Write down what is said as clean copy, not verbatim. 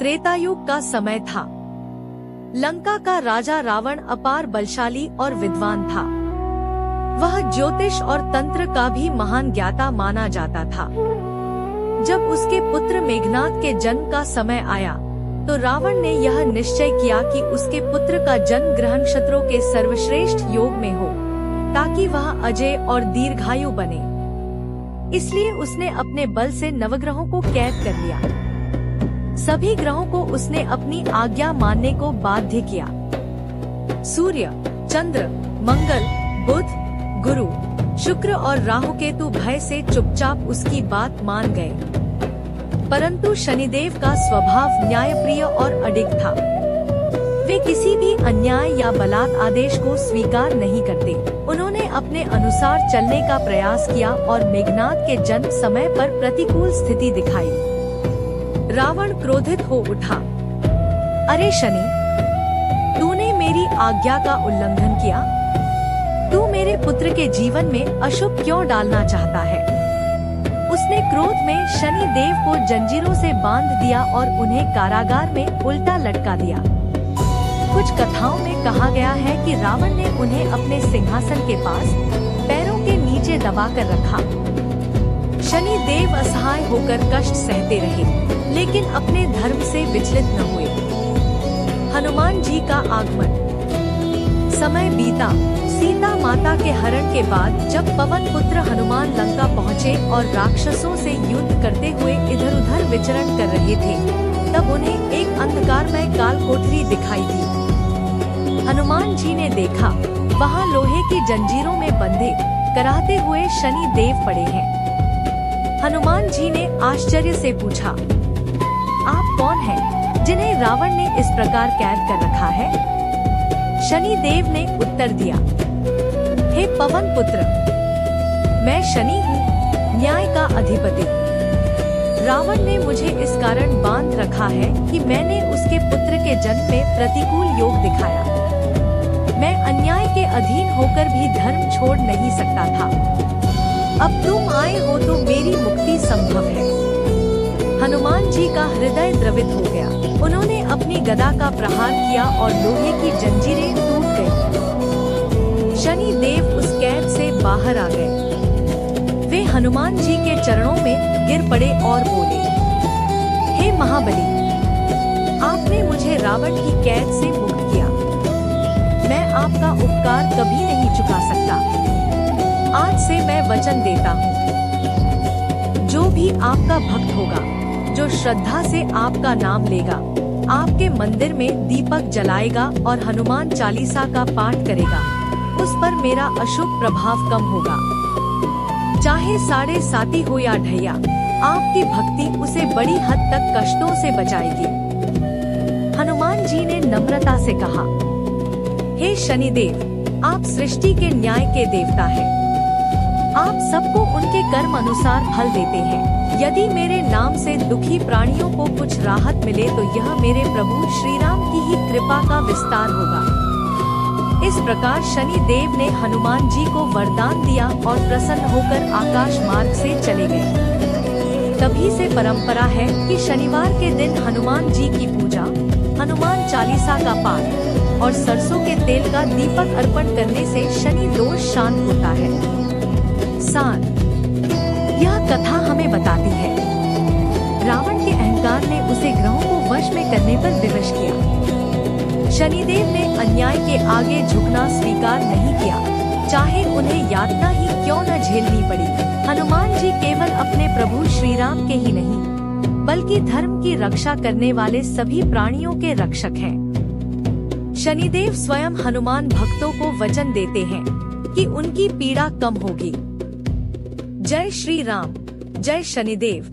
त्रेतायुग का समय था। लंका का राजा रावण अपार बलशाली और विद्वान था। वह ज्योतिष और तंत्र का भी महान ज्ञाता माना जाता था। जब उसके पुत्र मेघनाद के जन्म का समय आया तो रावण ने यह निश्चय किया कि उसके पुत्र का जन्म ग्रह नक्षत्रों के सर्वश्रेष्ठ योग में हो, ताकि वह अजय और दीर्घायु बने। इसलिए उसने अपने बल से नवग्रहों को कैद कर लिया। सभी ग्रहों को उसने अपनी आज्ञा मानने को बाध्य किया। सूर्य, चंद्र, मंगल, बुध, गुरु, शुक्र और राहु केतु भय से चुपचाप उसकी बात मान गए। परंतु शनिदेव का स्वभाव न्यायप्रिय और अडिग था। वे किसी भी अन्याय या बलात् आदेश को स्वीकार नहीं करते। उन्होंने अपने अनुसार चलने का प्रयास किया और मेघनाद के जन्म समय पर प्रतिकूल स्थिति दिखाई। रावण क्रोधित हो उठा। अरे शनि, तूने मेरी आज्ञा का उल्लंघन किया। तू मेरे पुत्र के जीवन में अशुभ क्यों डालना चाहता है? उसने क्रोध में शनि देव को जंजीरों से बांध दिया और उन्हें कारागार में उल्टा लटका दिया। कुछ कथाओं में कहा गया है कि रावण ने उन्हें अपने सिंहासन के पास पैरों के नीचे दबाकर रखा। शनि देव असहाय होकर कष्ट सहते रहे, लेकिन अपने धर्म से विचलित न हुए। हनुमान जी का आगमन। समय बीता। सीता माता के हरण के बाद जब पवन पुत्र हनुमान लंका पहुँचे और राक्षसों से युद्ध करते हुए इधर उधर विचरण कर रहे थे, तब उन्हें एक अंधकारमय काल कोठरी दिखाई दी। हनुमान जी ने देखा, वहाँ लोहे की जंजीरों में बंधे कराहते हुए शनि देव पड़े हैं। हनुमान जी ने आश्चर्य से पूछा, आप कौन हैं, जिन्हें रावण ने इस प्रकार कैद कर रखा है? शनि देव ने उत्तर दिया, हे पवन पुत्र, मैं शनि हूँ, न्याय का अधिपति। रावण ने मुझे इस कारण बांध रखा है कि मैंने उसके पुत्र के जन्म में प्रतिकूल योग दिखाया। मैं अन्याय के अधीन होकर भी धर्म छोड़ नहीं सकता था। अब तुम आए हो तो मेरी मुक्ति संभव है। हनुमान जी का हृदय द्रवित हो गया। उन्होंने अपनी गदा का प्रहार किया और लोहे की जंजीरें टूट गईं। शनि देव उस कैद से बाहर आ गए। वे हनुमान जी के चरणों में गिर पड़े और बोले, हे महाबली, आपने मुझे रावण की कैद से मुक्त किया। मैं आपका उपकार कभी नहीं चुका सकता। आज से मैं वचन देता हूँ, जो भी आपका भक्त होगा, जो श्रद्धा से आपका नाम लेगा, आपके मंदिर में दीपक जलाएगा और हनुमान चालीसा का पाठ करेगा, उस पर मेरा अशुभ प्रभाव कम होगा। चाहे साढ़े साती हो या ढैया, आपकी भक्ति उसे बड़ी हद तक कष्टों से बचाएगी। हनुमान जी ने नम्रता से कहा, हे शनिदेव, आप सृष्टि के न्याय के देवता हैं। आप सबको उनके कर्म अनुसार फल देते हैं। यदि मेरे नाम से दुखी प्राणियों को कुछ राहत मिले तो यह मेरे प्रभु श्री राम की ही कृपा का विस्तार होगा। इस प्रकार शनि देव ने हनुमान जी को वरदान दिया और प्रसन्न होकर आकाश मार्ग से चले गए। तभी से परंपरा है कि शनिवार के दिन हनुमान जी की पूजा, हनुमान चालीसा का पाठ और सरसों के तेल का दीपक अर्पण करने से शनि दोष शांत होता है। सार, यह कथा हमें बताती है, रावण के अहंकार ने उसे ग्रहों को वश में करने पर विवश किया। शनिदेव ने अन्याय के आगे झुकना स्वीकार नहीं किया, चाहे उन्हें यातना ही क्यों न झेलनी पड़ी। हनुमान जी केवल अपने प्रभु श्री राम के ही नहीं, बल्कि धर्म की रक्षा करने वाले सभी प्राणियों के रक्षक हैं। शनिदेव स्वयं हनुमान भक्तों को वचन देते हैं कि उनकी पीड़ा कम होगी। जय श्री राम, जय शनिदेव।